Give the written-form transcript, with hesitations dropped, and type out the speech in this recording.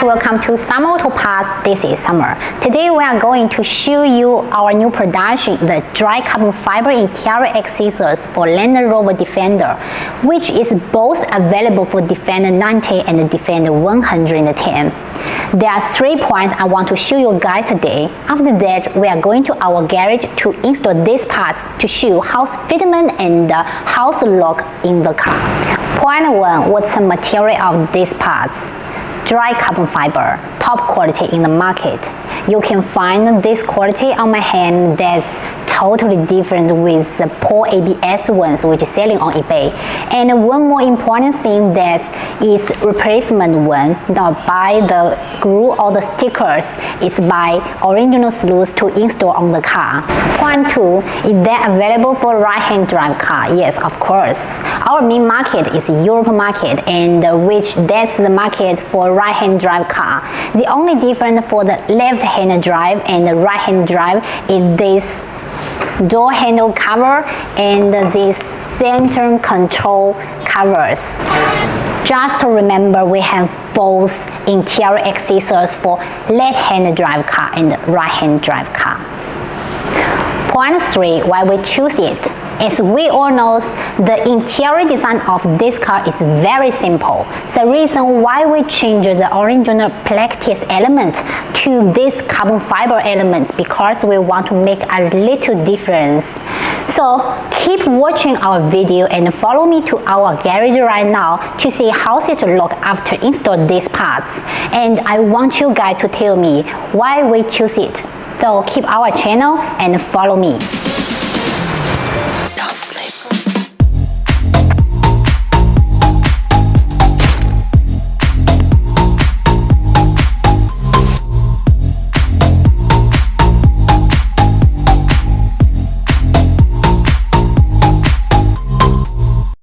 guys, welcome to Summerautoparts. This is Summer. Today we are going to show you our new production, the dry carbon fiber interior accessories for Land Rover Defender, which is both available for Defender 90 and Defender 110. There are 3 points I want to show you guys today. After that, we are going to our garage to install these parts to show house fitment and house lock in the car. Point 1. What's the material of these parts? Dry carbon fiber, top quality in the market. You can find this quality on my hand that's totally different with the poor ABS ones which is selling on eBay. And one more important thing that is replacement one, not by the glue or the stickers, it's by original screws to install on the car. Point 2, is that available for right-hand drive car? Yes, of course. Our main market is Europe market, and which that's the market for right-hand drive car. The only difference for the left-hand drive and the right-hand drive is this door handle cover and this center control covers. Just to remember, we have both interior accessories for left-hand drive car and right-hand drive car. Point 3, why we choose it. As we all know, the interior design of this car is very simple. The reason why we change the original plastic element to this carbon fiber element because we want to make a little difference. So keep watching our video and follow me to our garage right now to see how it looks after install these parts. And I want you guys to tell me why we choose it. So keep our channel and follow me.